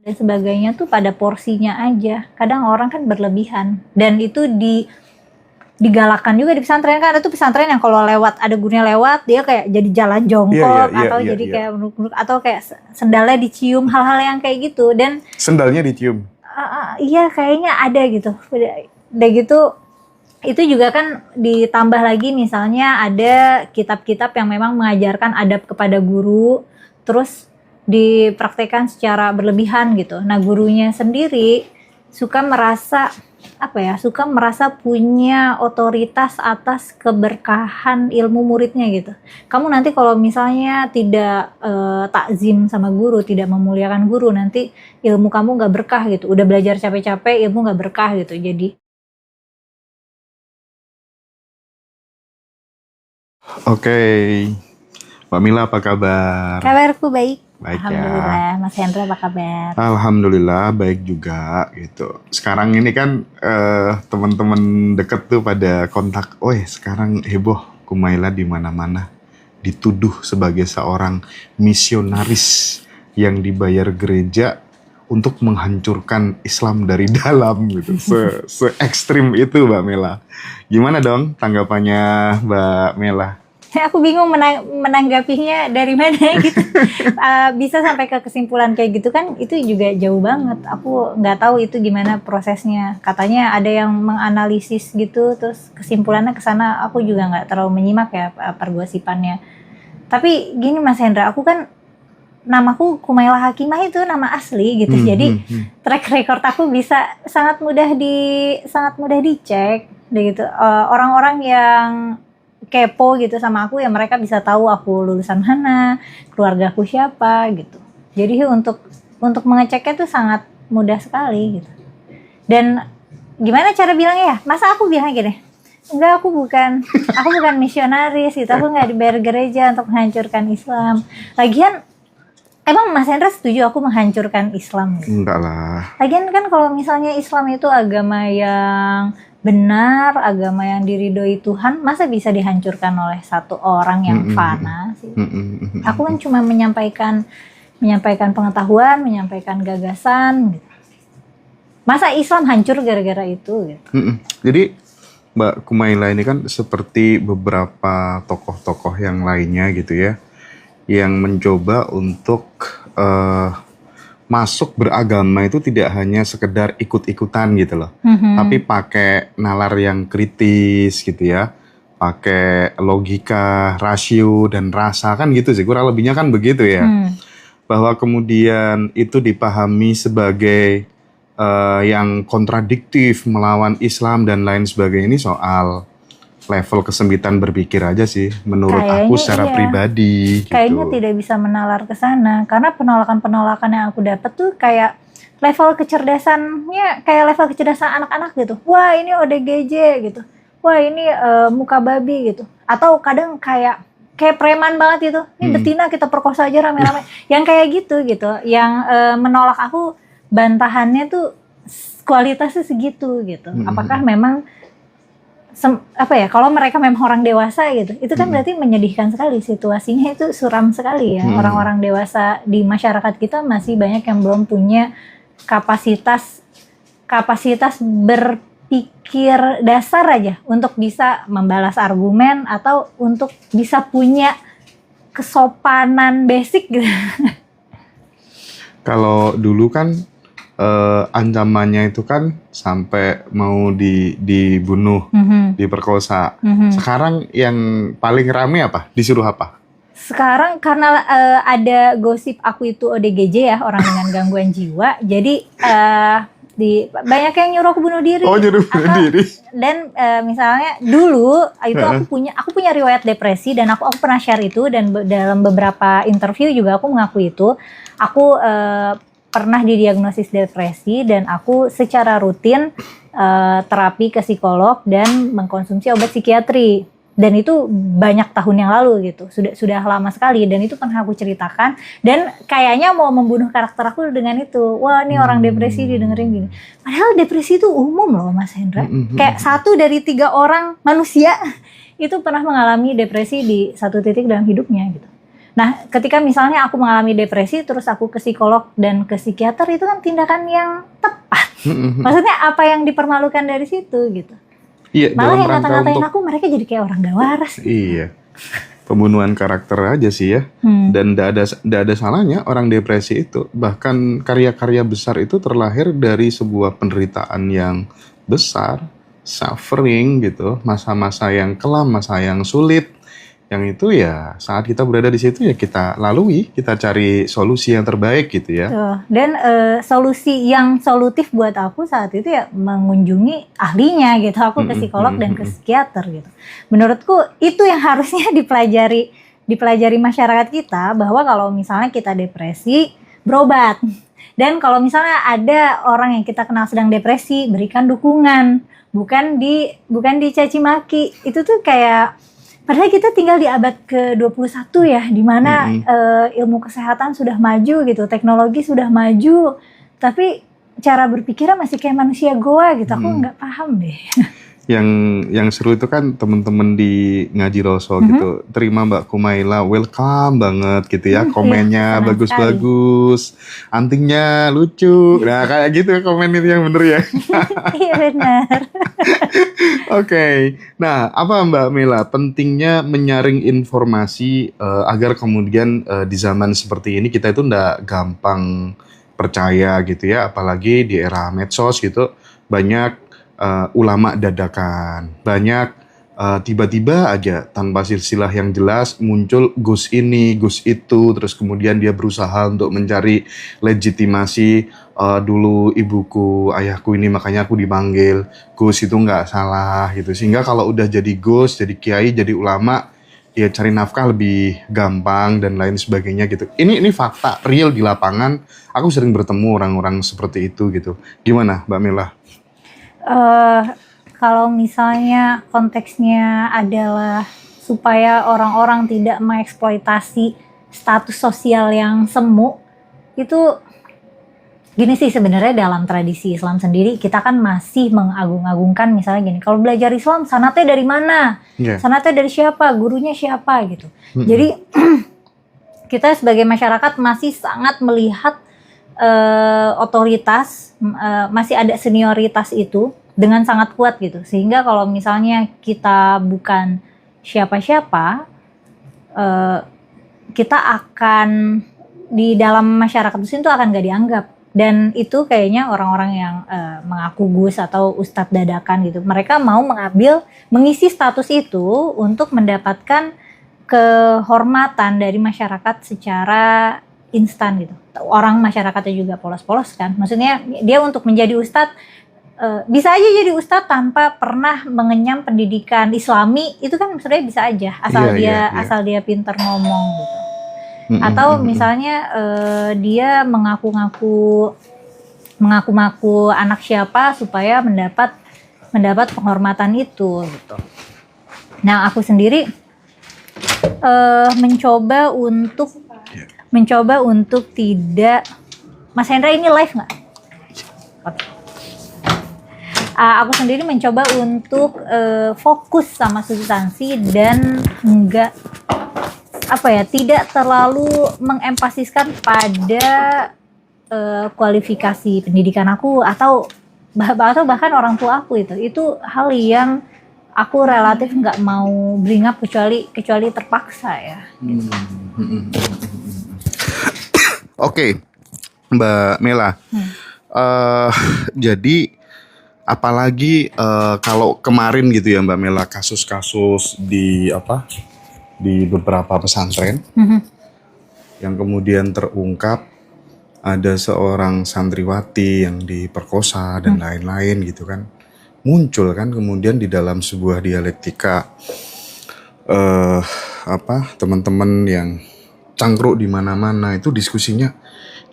dan sebagainya tuh pada porsinya aja. Kadang orang kan berlebihan dan itu digalakan juga di pesantren. Kan ada tuh pesantren yang kalau lewat ada gurunya lewat dia kayak jadi jalan jongkok atau jadi kayak menurut atau kayak sendalnya dicium, hal-hal yang kayak gitu. Dan sendalnya dicium. Iya kayaknya ada gitu. Udah gitu itu juga kan ditambah lagi misalnya ada kitab-kitab yang memang mengajarkan adab kepada guru terus dipraktekkan secara berlebihan gitu. Nah gurunya sendiri suka merasa punya otoritas atas keberkahan ilmu muridnya gitu. Kamu nanti kalau misalnya tidak takzim sama guru, tidak memuliakan guru, nanti ilmu kamu nggak berkah gitu. Udah belajar capek-capek, ilmu nggak berkah gitu. Jadi Oke, Mbak Mila apa kabar? kabarku baik. Baik Alhamdulillah. ya. Mas Hendra apa kabar? Alhamdulillah baik juga gitu. Sekarang ini kan teman-teman deket tuh pada kontak. Sekarang heboh Kumaila di mana-mana dituduh sebagai seorang misionaris yang dibayar gereja untuk menghancurkan Islam dari dalam gitu. Se-ekstrim itu Mbak Mela. Gimana dong tanggapannya Mbak Mela? Aku bingung menanggapinya dari mana gitu. Bisa sampai ke kesimpulan kayak gitu kan itu juga jauh banget. Aku nggak tahu itu gimana prosesnya. Katanya ada yang menganalisis gitu terus kesimpulannya ke sana. Aku juga nggak terlalu menyimak ya pergosipannya. Tapi gini Mas Hendra, aku kan namaku Kumaila Hakimah itu nama asli gitu. Jadi track record aku bisa sangat mudah dicek gitu. Orang-orang yang kepo gitu sama aku ya mereka bisa tahu aku lulusan mana, keluarga aku siapa gitu. Jadi untuk mengeceknya tuh sangat mudah sekali gitu. Dan gimana cara bilangnya ya? Masa aku bilang gini? Enggak, aku bukan misionaris gitu. Aku nggak dibayar gereja untuk menghancurkan Islam. Lagian emang Mas Hendra setuju aku menghancurkan Islam gitu? Enggak lah. Lagian kan kalau misalnya Islam itu agama yang benar, agama yang diridhoi Tuhan, masa bisa dihancurkan oleh satu orang yang fana sih? Aku kan cuma menyampaikan pengetahuan, menyampaikan gagasan gitu. Masa Islam hancur gara-gara itu gitu? Jadi Mbak Kumaila ini kan seperti beberapa tokoh-tokoh yang lainnya gitu ya, yang mencoba untuk masuk beragama itu tidak hanya sekedar ikut-ikutan gitu loh, tapi pakai nalar yang kritis gitu ya, pakai logika, rasio dan rasa kan gitu sih, kurang lebihnya kan begitu ya. Bahwa kemudian itu dipahami sebagai yang kontradiktif, melawan Islam dan lain sebagainya, ini soal level kesempitan berpikir aja sih menurut aku secara pribadi gitu. Kayaknya tidak bisa menalar ke sana karena penolakan yang aku dapat tuh kayak level kecerdasannya kayak level kecerdasan anak-anak gitu. Wah, ini ODGJ gitu. Wah, ini muka babi gitu. Atau kadang kayak preman banget gitu. Ini betina kita perkosa aja rame-rame. Yang kayak gitu. Yang menolak aku bantahannya tuh kualitasnya segitu gitu. Apakah memang kalau mereka memang orang dewasa gitu, itu kan berarti menyedihkan sekali situasinya, itu suram sekali ya. Orang-orang dewasa di masyarakat kita masih banyak yang belum punya kapasitas berpikir dasar aja untuk bisa membalas argumen atau untuk bisa punya kesopanan basic gitu. Kalau dulu kan ancamannya itu kan sampai mau dibunuh, diperkosa. Sekarang yang paling rame apa? Disuruh apa? Sekarang karena ada gosip aku itu ODGJ ya, orang dengan gangguan jiwa, jadi banyak yang nyuruh aku bunuh diri. Oh, nyuruh bunuh diri. Dan misalnya dulu itu aku punya riwayat depresi dan aku pernah share itu, dan dalam beberapa interview juga aku mengakui itu. Aku pernah didiagnosis depresi dan aku secara rutin terapi ke psikolog dan mengkonsumsi obat psikiatri. Dan itu banyak tahun yang lalu gitu, sudah lama sekali, dan itu pernah aku ceritakan. Dan kayaknya mau membunuh karakter aku dengan itu. Wah, ini orang depresi didengerin gini. Padahal depresi itu umum loh Mas Hendra. Kayak 1 dari 3 orang manusia itu pernah mengalami depresi di satu titik dalam hidupnya gitu. Nah, ketika misalnya aku mengalami depresi, terus aku ke psikolog dan ke psikiater, itu kan tindakan yang tepat. Maksudnya apa yang dipermalukan dari situ gitu. Iya, Malah dalam yang rangka ngata-ngatain untuk aku, mereka jadi kayak orang gak waras. iya, pembunuhan karakter aja sih ya. Dan nggak ada salahnya orang depresi itu. Bahkan karya-karya besar itu terlahir dari sebuah penderitaan yang besar, suffering gitu, masa-masa yang kelam, masa yang sulit. Yang itu ya saat kita berada di situ ya kita lalui, kita cari solusi yang terbaik gitu ya. Tuh. Dan solusi yang solutif buat aku saat itu ya mengunjungi ahlinya gitu. Aku ke psikolog dan ke psikiater gitu. Menurutku itu yang harusnya dipelajari masyarakat kita, bahwa kalau misalnya kita depresi, berobat. Dan kalau misalnya ada orang yang kita kenal sedang depresi, berikan dukungan, bukan dicaci maki. Itu tuh kayak, padahal kita tinggal di abad ke-21 ya, di mana ilmu kesehatan sudah maju gitu, teknologi sudah maju, tapi cara berpikirnya masih kayak manusia goa gitu. Aku nggak paham deh. Yang seru itu kan temen-temen di Ngaji Roso gitu, terima Mbak Kumaila, welcome banget gitu ya, komennya iya, bagus-bagus, antingnya lucu, nah kayak gitu komen itu yang bener ya. Iya benar. Oke. Nah, apa Mbak Mela pentingnya menyaring informasi agar kemudian di zaman seperti ini kita itu ndak gampang percaya gitu ya, apalagi di era medsos gitu, banyak ulama dadakan, banyak tiba-tiba aja tanpa silsilah yang jelas muncul Gus ini, Gus itu, terus kemudian dia berusaha untuk mencari legitimasi, dulu ibuku, ayahku ini makanya aku dipanggil Gus, itu nggak salah gitu. Sehingga kalau udah jadi Gus, jadi kiai, jadi ulama, ya cari nafkah lebih gampang dan lain sebagainya gitu. Ini fakta real di lapangan. Aku sering bertemu orang-orang seperti itu gitu. Gimana Mbak Mela? Kalau misalnya konteksnya adalah supaya orang-orang tidak mengeksploitasi status sosial yang semu, itu gini sih sebenarnya dalam tradisi Islam sendiri kita kan masih mengagung-agungkan, misalnya gini, kalau belajar Islam sanatnya dari mana? Sanatnya dari siapa? Gurunya siapa gitu. Jadi kita sebagai masyarakat masih sangat melihat otoritas, masih ada senioritas itu dengan sangat kuat gitu, sehingga kalau misalnya kita bukan siapa-siapa, kita akan di dalam masyarakat Muslim itu akan gak dianggap. Dan itu kayaknya orang-orang yang mengaku Gus atau Ustadz dadakan gitu, mereka mau mengisi status itu untuk mendapatkan kehormatan dari masyarakat secara instan gitu. Orang masyarakatnya juga polos-polos kan, maksudnya dia untuk menjadi Ustadz, bisa aja jadi Ustadz tanpa pernah mengenyam pendidikan Islami, itu kan sebenarnya bisa aja asal dia pintar ngomong gitu. Atau misalnya dia mengaku-ngaku anak siapa supaya mendapat penghormatan itu gitu. Nah, aku sendiri mencoba untuk tidak. Mas Hendra ini live nggak? Oke. Aku sendiri mencoba untuk fokus sama substansi dan tidak terlalu mengemphasiskan pada kualifikasi pendidikan aku atau bahkan orang tua aku. Itu hal yang aku relatif nggak mau bring up kecuali terpaksa ya. Gitu. Oke, Mbak Mela. Jadi apalagi kalau kemarin gitu ya Mbak Mela, kasus-kasus di beberapa pesantren yang kemudian terungkap ada seorang santriwati yang diperkosa dan lain-lain gitu kan, muncul kan kemudian di dalam sebuah dialektika teman-teman yang cangkruk di mana-mana itu diskusinya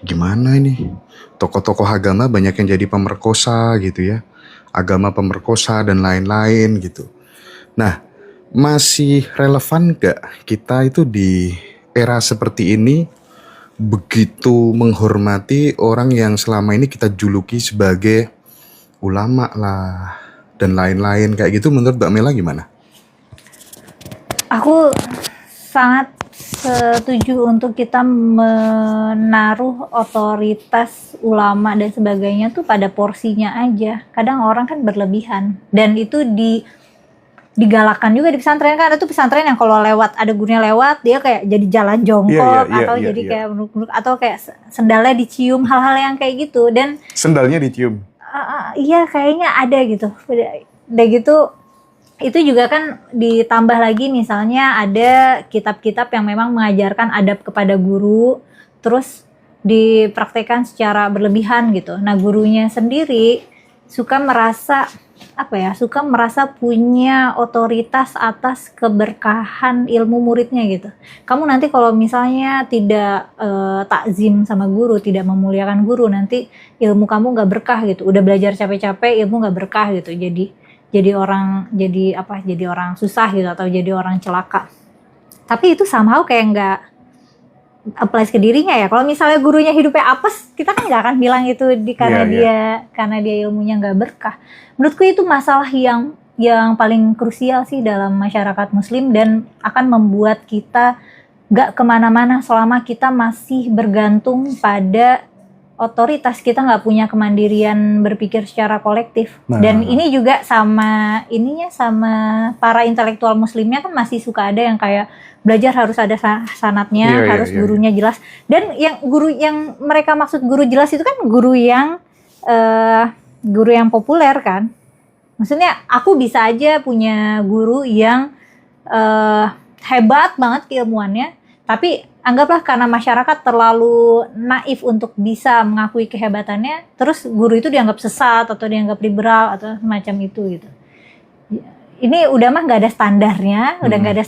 gimana ini, tokoh-tokoh agama banyak yang jadi pemerkosa gitu ya, agama pemerkosa dan lain-lain gitu. Nah, masih relevan gak kita itu di era seperti ini begitu menghormati orang yang selama ini kita juluki sebagai ulama lah dan lain-lain kayak gitu? Menurut Mbak Mela gimana? Aku sangat setuju untuk kita menaruh otoritas ulama dan sebagainya tuh pada porsinya aja. Kadang orang kan berlebihan, dan itu digalakkan juga di pesantren. Kan itu pesantren yang kalau lewat, ada gurunya lewat, dia kayak jadi jalan jongkok, atau jadi kayak menurut, atau kayak sendalnya dicium, hal-hal yang kayak gitu. Dan sendalnya dicium. Iya, kayaknya ada gitu. Udah gitu, itu juga kan ditambah lagi, misalnya ada kitab-kitab yang memang mengajarkan adab kepada guru, terus dipraktekkan secara berlebihan gitu. Nah, gurunya sendiri suka merasa punya otoritas atas keberkahan ilmu muridnya gitu. Kamu nanti kalau misalnya tidak takzim sama guru, tidak memuliakan guru, nanti ilmu kamu nggak berkah gitu. Udah belajar capek-capek, ilmu nggak berkah gitu. Jadi orang susah gitu, atau jadi orang celaka. Tapi itu somehow kayak nggak applies ke dirinya ya. Kalau misalnya gurunya hidupnya apes, kita kan nggak akan bilang itu karena dia ilmunya nggak berkah. Menurutku itu masalah yang paling krusial sih dalam masyarakat Muslim, dan akan membuat kita nggak kemana-mana selama kita masih bergantung pada otoritas. Kita nggak punya kemandirian berpikir secara kolektif. Dan ini juga sama para intelektual Muslimnya kan masih suka ada yang kayak belajar harus ada sanatnya, harus gurunya jelas. Dan guru yang mereka maksud guru jelas itu kan guru yang populer kan. Maksudnya aku bisa aja punya guru yang hebat banget keilmuannya, tapi anggaplah karena masyarakat terlalu naif untuk bisa mengakui kehebatannya, terus guru itu dianggap sesat atau dianggap liberal atau semacam itu gitu. Ini udah mah nggak ada standarnya, udah nggak ada,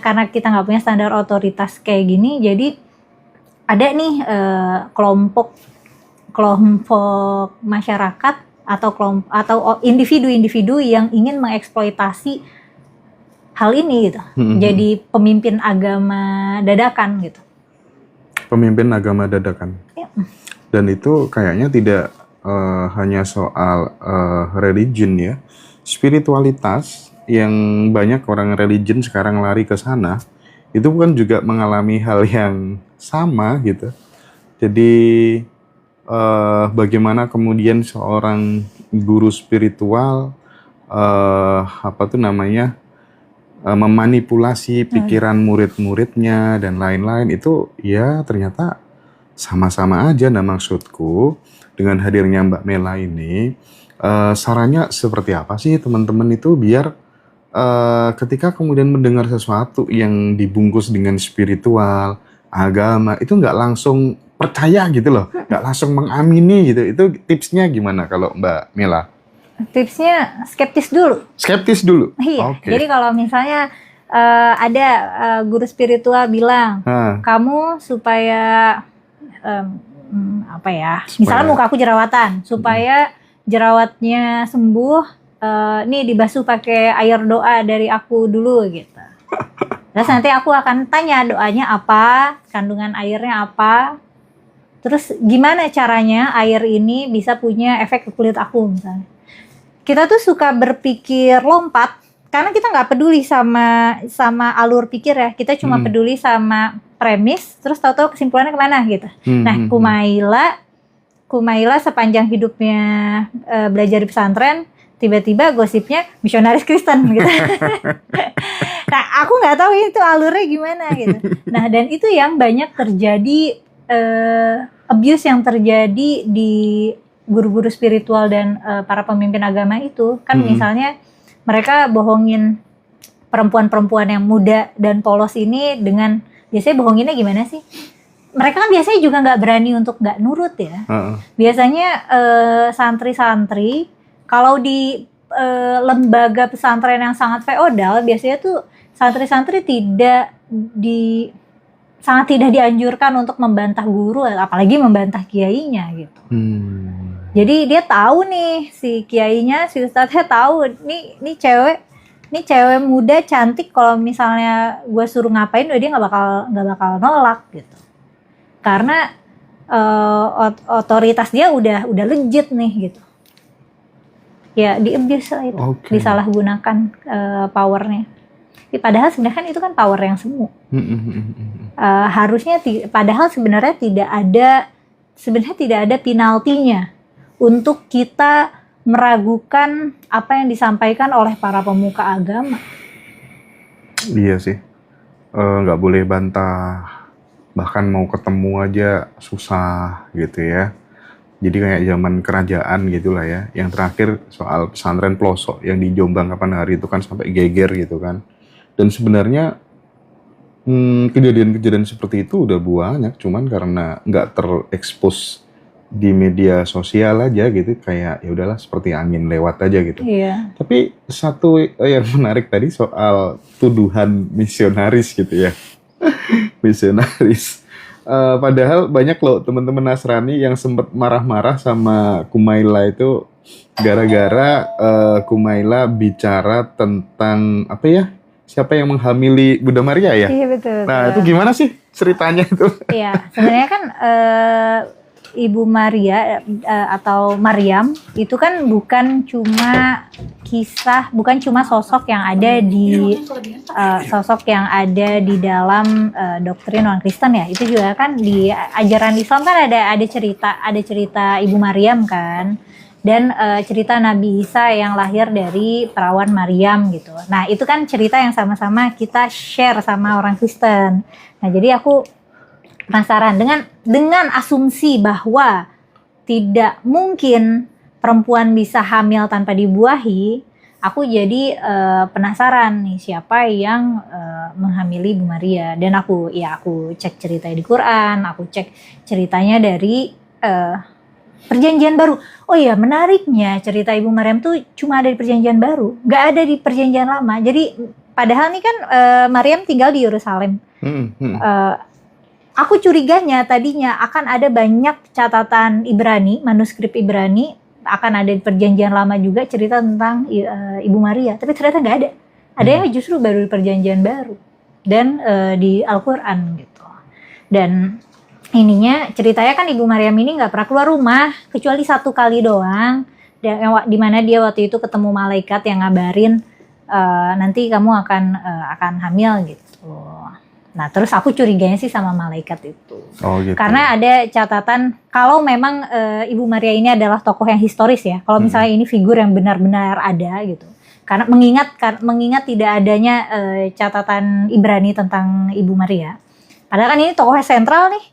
karena kita nggak punya standar otoritas kayak gini. Jadi ada nih kelompok masyarakat atau individu-individu yang ingin mengeksploitasi hal ini gitu. Jadi pemimpin agama dadakan gitu. Pemimpin agama dadakan. Ya. Dan itu kayaknya tidak hanya soal religion ya. Spiritualitas yang banyak orang religion sekarang lari ke sana, itu kan juga mengalami hal yang sama gitu. Jadi bagaimana kemudian seorang guru spiritual memanipulasi pikiran murid-muridnya dan lain-lain, itu ya ternyata sama-sama aja. Nah, maksudku dengan hadirnya Mbak Mela ini, sarannya seperti apa sih teman-teman itu biar ketika kemudian mendengar sesuatu yang dibungkus dengan spiritual, agama, itu nggak langsung percaya gitu loh, nggak langsung mengamini gitu. Itu tipsnya gimana kalau Mbak Mela? Tipsnya skeptis dulu. Skeptis dulu. Iya. Okay. Jadi kalau misalnya ada guru spiritual bilang, kamu supaya misalnya muka aku jerawatan, supaya jerawatnya sembuh, nih dibasuh pakai air doa dari aku dulu gitu. Terus nanti aku akan tanya doanya apa, kandungan airnya apa, terus gimana caranya air ini bisa punya efek ke kulit aku misalnya. Kita tuh suka berpikir lompat karena kita nggak peduli sama alur pikir ya. Kita cuma peduli sama premis, terus tahu-tahu kesimpulannya kemana gitu. Nah, Kumaila sepanjang hidupnya belajar di pesantren, tiba-tiba gosipnya misionaris Kristen gitu. Nah, aku nggak tahu itu alurnya gimana gitu. Nah, dan itu yang banyak terjadi, abuse yang terjadi di guru-guru spiritual dan para pemimpin agama itu kan. Misalnya mereka bohongin perempuan-perempuan yang muda dan polos ini dengan, biasanya bohonginnya gimana sih? Mereka kan biasanya juga nggak berani untuk nggak nurut ya. Biasanya santri-santri kalau di lembaga pesantren yang sangat feodal, biasanya tuh santri-santri sangat tidak dianjurkan untuk membantah guru, apalagi membantah kiainya gitu. Jadi dia tahu nih, si kiainya, si ustadznya tahu nih cewek muda cantik, kalau misalnya gue suruh ngapain dia nggak bakal nolak gitu. Karena otoritas dia udah legit nih gitu. Ya di abuse lah itu, disalahgunakan powernya. Padahal sebenarnya kan itu kan power yang semu. Harusnya padahal sebenarnya tidak ada penaltinya untuk kita meragukan apa yang disampaikan oleh para pemuka agama. Iya sih, nggak boleh bantah, bahkan mau ketemu aja susah gitu ya. Jadi kayak zaman kerajaan gitulah ya. Yang terakhir soal pesantren pelosok yang di Jombang kapan hari itu kan sampai geger gitu kan. Dan sebenarnya kejadian-kejadian seperti itu udah banyak, cuman karena nggak terekspos di media sosial aja gitu, kayak ya udahlah seperti angin lewat aja gitu. Iya. Tapi satu yang menarik tadi soal tuduhan misionaris gitu ya. Misionaris. Padahal banyak loh teman-teman Nasrani yang sempat marah-marah sama Kumaila itu gara-gara Kumaila bicara tentang apa ya? Siapa yang menghamili Bunda Maria ya? Iya betul. Nah, itu gimana sih ceritanya itu? Iya, sebenarnya kan Ibu Maria atau Maryam itu kan bukan cuma sosok yang ada di dalam doktrin non Kristen ya. Itu juga kan di ajaran Islam kan ada cerita Ibu Maryam kan. Dan cerita Nabi Isa yang lahir dari perawan Maryam gitu. Nah, itu kan cerita yang sama-sama kita share sama orang Kristen. Nah, jadi aku penasaran dengan asumsi bahwa tidak mungkin perempuan bisa hamil tanpa dibuahi, aku jadi penasaran nih siapa yang menghamili Ibu Maria. Dan aku cek ceritanya di Quran, aku cek ceritanya dari Perjanjian Baru. Oh iya, menariknya cerita Ibu Maryam tuh cuma ada di Perjanjian Baru, nggak ada di Perjanjian Lama. Jadi padahal nih kan Maryam tinggal di Yerusalem. Aku curiganya tadinya akan ada banyak catatan Ibrani, manuskrip Ibrani, akan ada di Perjanjian Lama juga cerita tentang Ibu Maria, tapi ternyata nggak ada. Adanya justru baru di Perjanjian Baru dan di Al-Quran gitu. Dan ininya ceritanya kan Ibu Maryam ini nggak pernah keluar rumah kecuali 1 kali doang, di mana dia waktu itu ketemu malaikat yang ngabarin nanti kamu akan hamil gitu. Nah, terus aku curiganya sih sama malaikat itu. Oh, gitu. Karena ada catatan kalau memang Ibu Maria ini adalah tokoh yang historis ya. Kalau misalnya ini figur yang benar-benar ada gitu. Karena mengingat tidak adanya catatan Ibrani tentang Ibu Maria. Padahal kan ini tokohnya sentral nih,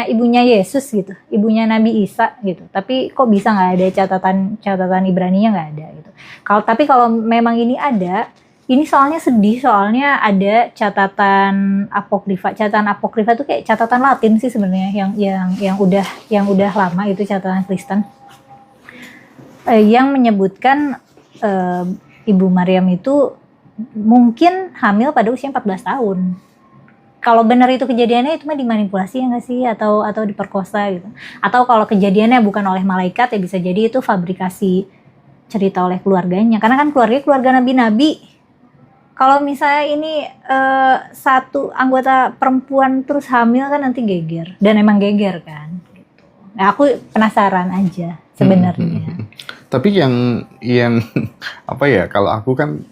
ibunya Yesus gitu, ibunya Nabi Isa gitu. Tapi kok bisa nggak ada catatan Ibraninya, nggak ada gitu. Tapi kalau memang ini ada, ini soalnya sedih, soalnya ada catatan apokrifa. Catatan apokrifa itu kayak catatan Latin sih sebenarnya, yang udah lama itu catatan Kristen, yang menyebutkan Ibu Maryam itu mungkin hamil pada usia 14 tahun. Kalau benar itu kejadiannya, itu mah dimanipulasi ya nggak sih, atau diperkosa gitu. Atau kalau kejadiannya bukan oleh malaikat ya bisa jadi itu fabrikasi cerita oleh keluarganya. Karena kan keluarga nabi-nabi. Kalau misalnya ini satu anggota perempuan terus hamil kan nanti geger, dan emang geger kan. Gitu. Nah, aku penasaran aja sebenarnya. Tapi yang apa ya? Kalau aku kan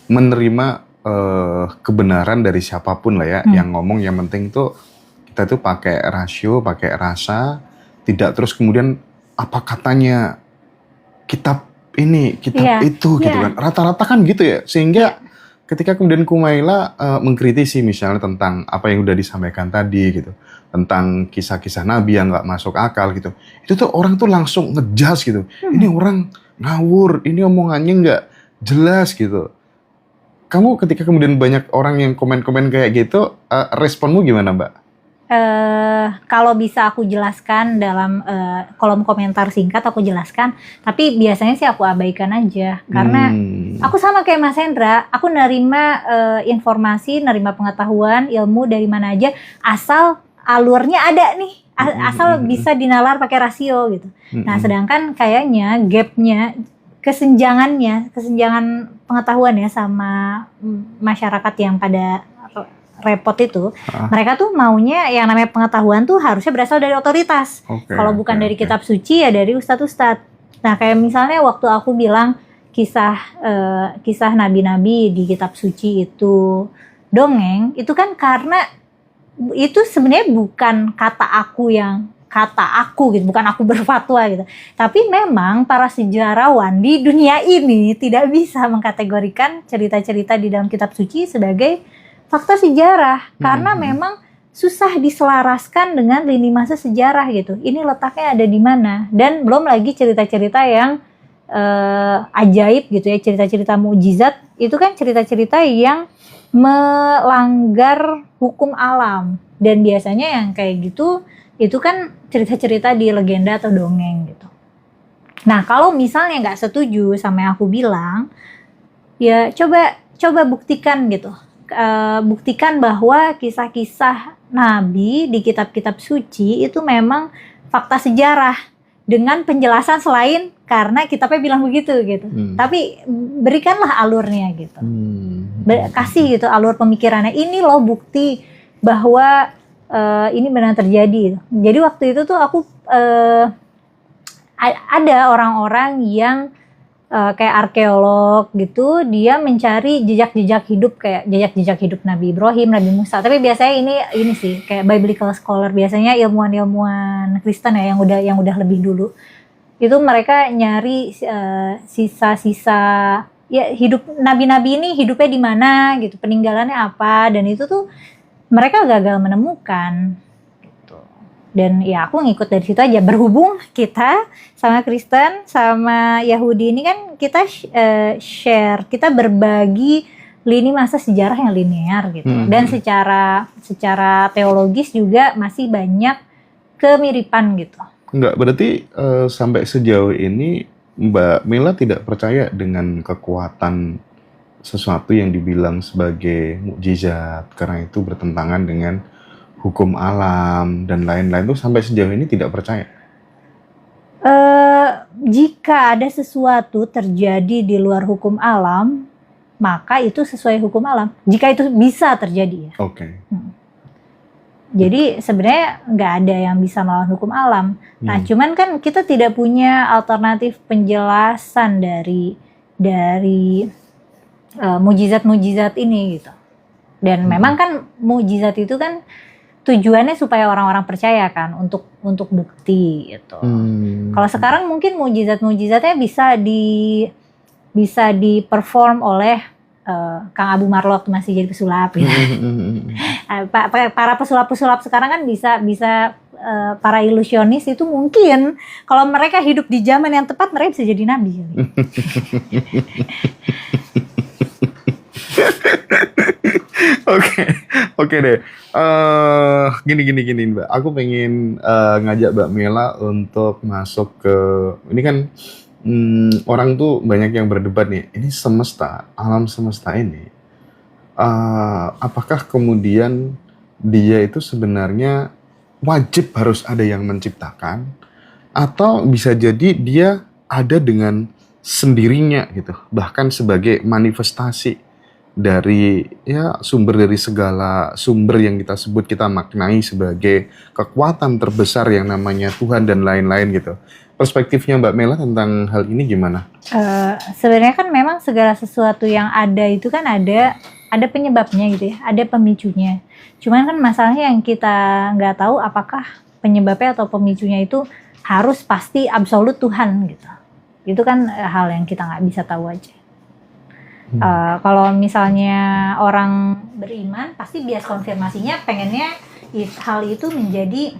menerima kebenaran dari siapapun lah ya, yang ngomong yang penting tuh kita tuh pakai rasio, pakai rasa, tidak terus kemudian apa katanya kitab ini, kitab itu gitu kan. Rata-rata kan gitu ya, sehingga ketika kemudian Kumaila mengkritisi misalnya tentang apa yang udah disampaikan tadi gitu, tentang kisah-kisah Nabi yang nggak masuk akal gitu, itu tuh orang tuh langsung ngejudge gitu, ini orang ngawur, ini omongannya nggak jelas gitu. Kamu ketika kemudian banyak orang yang komen-komen kayak gitu, responmu gimana, Mbak? Kalau bisa aku jelaskan dalam kolom komentar singkat, aku jelaskan. Tapi biasanya sih aku abaikan aja. Karena aku sama kayak Mas Hendra, aku nerima informasi, nerima pengetahuan, ilmu dari mana aja, asal alurnya ada nih. Asal bisa dinalar pakai rasio gitu. Nah, sedangkan kayaknya gapnya, kesenjangan pengetahuan ya sama masyarakat yang pada repot itu, mereka tuh maunya yang namanya pengetahuan tuh harusnya berasal dari otoritas. Kalau bukan dari kitab suci ya dari ustadz-ustadz. Nah, kayak misalnya waktu aku bilang kisah nabi-nabi di kitab suci itu dongeng, itu kan karena itu sebenarnya bukan kata aku gitu, bukan aku berfatwa gitu. Tapi memang para sejarawan di dunia ini tidak bisa mengkategorikan cerita-cerita di dalam kitab suci sebagai fakta sejarah karena memang susah diselaraskan dengan lini masa sejarah gitu. Ini letaknya ada di mana? Dan belum lagi cerita-cerita yang ajaib gitu ya, cerita-cerita mukjizat itu kan cerita-cerita yang melanggar hukum alam dan biasanya yang kayak gitu itu kan cerita-cerita di legenda atau dongeng gitu. Nah kalau misalnya nggak setuju sama yang aku bilang, ya coba buktikan gitu. Buktikan bahwa kisah-kisah nabi di kitab-kitab suci itu memang fakta sejarah dengan penjelasan selain karena kitabnya bilang begitu gitu. Tapi berikanlah alurnya gitu. Kasih gitu alur pemikirannya. Ini loh bukti bahwa ini benar terjadi. Jadi waktu itu tuh aku ada orang-orang yang kayak arkeolog gitu, dia mencari jejak-jejak hidup kayak jejak-jejak hidup Nabi Ibrahim, Nabi Musa. Tapi biasanya ini sih kayak biblical scholar, biasanya ilmuwan-ilmuwan Kristen ya yang udah lebih dulu. Itu mereka nyari sisa-sisa ya hidup nabi-nabi ini hidupnya di mana gitu, peninggalannya apa, dan itu tuh mereka gagal menemukan gitu. Dan ya aku ngikut dari situ aja. Berhubung kita sama Kristen sama Yahudi ini kan kita share, kita berbagi lini masa sejarah yang linear gitu. Dan secara teologis juga masih banyak kemiripan gitu. Enggak, berarti sampai sejauh ini Mbak Mela tidak percaya dengan kekuatan sesuatu yang dibilang sebagai mukjizat karena itu bertentangan dengan hukum alam dan lain-lain, tuh sampai sejauh ini tidak percaya? Jika ada sesuatu terjadi di luar hukum alam, maka itu sesuai hukum alam. Jika itu bisa terjadi ya. Oke. Jadi sebenarnya nggak ada yang bisa melawan hukum alam. Nah, cuman kan kita tidak punya alternatif penjelasan dari mukjizat-mukjizat ini gitu. Dan memang kan mukjizat itu kan tujuannya supaya orang-orang percaya kan untuk bukti gitu. Kalau sekarang mungkin mukjizat-mukjizatnya bisa di-perform oleh Kang Abu Marlo waktu masih jadi pesulap gitu. Para pesulap-pesulap sekarang kan bisa para ilusionis itu mungkin kalau mereka hidup di zaman yang tepat mereka bisa jadi nabi. Oke deh. Gini Mbak. Aku pengen ngajak Mbak Mela untuk masuk ke ini kan orang tuh banyak yang berdebat nih. Ini semesta, alam semesta ini. Apakah kemudian dia itu sebenarnya wajib harus ada yang menciptakan atau bisa jadi dia ada dengan sendirinya gitu, bahkan sebagai manifestasi dari sumber dari segala sumber yang kita maknai sebagai kekuatan terbesar yang namanya Tuhan dan lain-lain gitu. Perspektifnya Mbak Mela tentang hal ini gimana? Sebenarnya kan memang segala sesuatu yang ada itu kan ada penyebabnya gitu ya, ada pemicunya. Cuman kan masalahnya yang kita nggak tahu apakah penyebabnya atau pemicunya itu harus pasti absolut Tuhan gitu. Itu kan hal yang kita nggak bisa tahu aja. Kalau misalnya orang beriman pasti bias konfirmasinya pengennya hal itu menjadi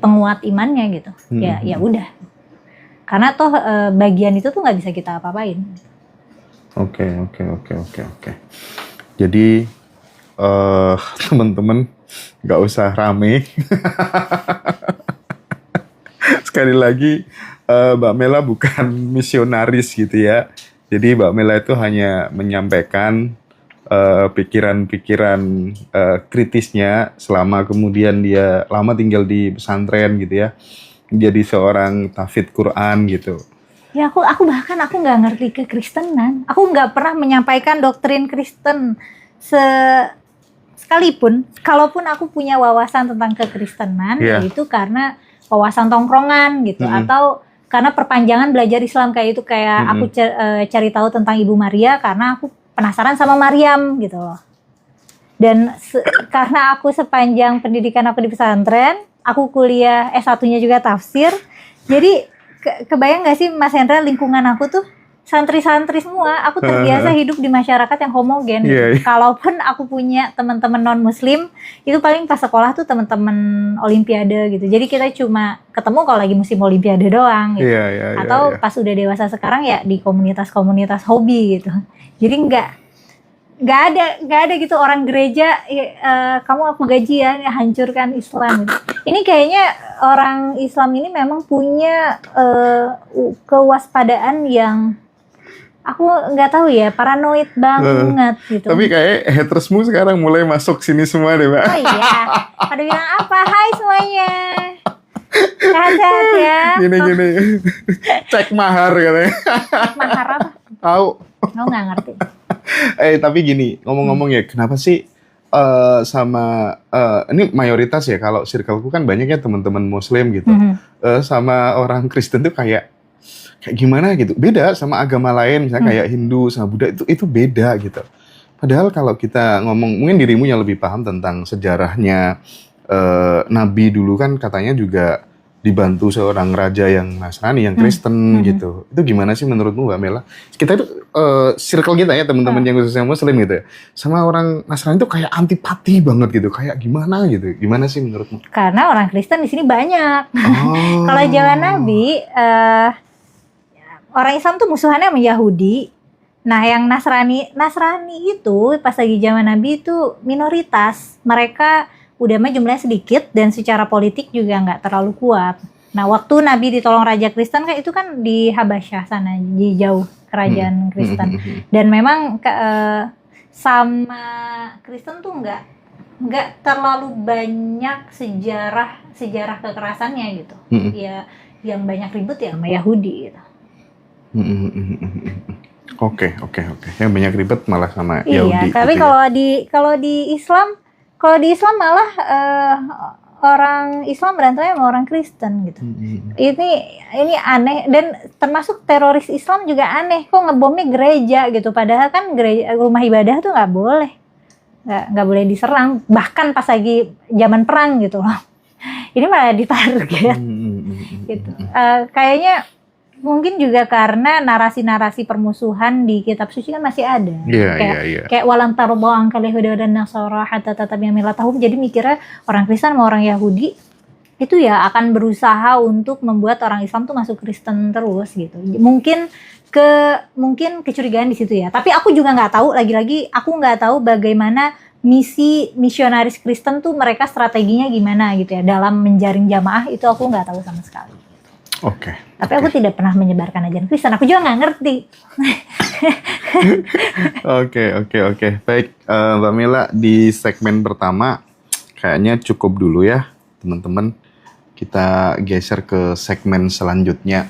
penguat imannya gitu. Ya udah. Karena toh bagian itu tuh nggak bisa kita apa-apain. Oke. Jadi teman-teman nggak usah rame. Sekali lagi Mbak Mela bukan misionaris gitu ya. Jadi Mbak Mela itu hanya menyampaikan pikiran-pikiran kritisnya selama kemudian dia lama tinggal di pesantren gitu ya. Jadi seorang tahfidz Quran gitu. Ya aku nggak ngerti kekristenan. Aku nggak pernah menyampaikan doktrin Kristen sekalipun. Kalaupun aku punya wawasan tentang kekristenan, yaitu karena wawasan tongkrongan gitu, atau karena perpanjangan belajar Islam kayak itu, kayak aku cari tahu tentang Ibu Maria karena aku penasaran sama Maryam gitu loh. Dan karena aku sepanjang pendidikan aku di pesantren, aku kuliah S1-nya juga tafsir. Jadi kebayang gak sih Mas Hendra, lingkungan aku tuh santri-santri semua. Aku terbiasa hidup di masyarakat yang homogen. Yeah. Kalaupun aku punya teman-teman non-muslim, itu paling pas sekolah tuh teman-teman olimpiade gitu. Jadi kita cuma ketemu kalau lagi musim olimpiade doang gitu. Atau pas udah dewasa sekarang ya di komunitas-komunitas hobi gitu. Jadi nggak ada gitu orang gereja kamu aku gaji ya hancurkan Islam gitu. Ini kayaknya orang Islam ini memang punya kewaspadaan yang aku nggak tahu ya, paranoid banget gitu. Tapi kayak hatersmu sekarang mulai masuk sini semua deh, Mbak. Oh iya, pada bilang apa? Hai semuanya, sehat-sehat ya. Gini cek mahar katanya. Cek mahar apa? Tahu. Oh, nggak ngerti. Tapi gini, ngomong-ngomong ya, kenapa sih sama ini mayoritas ya, kalau circleku kan banyaknya teman-teman Muslim gitu, sama orang Kristen tuh kayak gimana gitu, beda sama agama lain, misalnya kayak Hindu sama Buddha itu beda gitu. Padahal kalau kita ngomong, mungkin dirimu yang lebih paham tentang sejarahnya Nabi dulu kan katanya juga dibantu seorang raja yang Nasrani, yang Kristen gitu. Itu gimana sih menurutmu, Mbak Mela? Kita itu circle kita ya, teman-teman yang khususnya Muslim gitu ya, sama orang Nasrani itu kayak antipati banget gitu, kayak gimana gitu. Gimana sih menurutmu? Karena orang Kristen di sini banyak. Kalau zaman Nabi, orang Islam tuh musuhannya sama Yahudi. Nah, yang Nasrani itu pas lagi zaman Nabi itu minoritas. Mereka udah mah jumlahnya sedikit dan secara politik juga nggak terlalu kuat. Nah, waktu Nabi ditolong Raja Kristen kan itu kan di Habasyah sana, di jauh kerajaan Kristen. Dan memang sama Kristen tuh nggak terlalu banyak sejarah kekerasannya gitu. Ya, yang banyak ribut ya sama Yahudi gitu. Oke. Yang banyak ribet malah sama Iya, Yahudi. tapi gitu kalau di Islam malah orang Islam berantemnya sama orang Kristen gitu. Ini aneh, dan termasuk teroris Islam juga aneh. Kok ngebomnya gereja gitu? Padahal kan gereja, rumah ibadah tuh nggak boleh diserang. Bahkan pas lagi zaman perang gitu loh. Ini malah ditarget. Gitu. Kayaknya mungkin juga karena narasi-narasi permusuhan di kitab suci kan masih ada. Kayak walan tarba angkal Yahuda dan Nasara hatta tatabiyana millatahum. Jadi mikirnya orang Kristen sama orang Yahudi itu ya akan berusaha untuk membuat orang Islam tuh masuk Kristen terus gitu. Mungkin kecurigaan di situ ya. Tapi aku juga nggak tahu, lagi-lagi aku nggak tahu bagaimana misi misionaris Kristen tuh mereka strateginya gimana gitu ya dalam menjaring jamaah, itu aku nggak tahu sama sekali. Tapi aku tidak pernah menyebarkan ajaran Kristen. Aku juga nggak ngerti. Oke. Baik, Mbak Mela, di segmen pertama kayaknya cukup dulu ya, teman-teman. Kita geser ke segmen selanjutnya.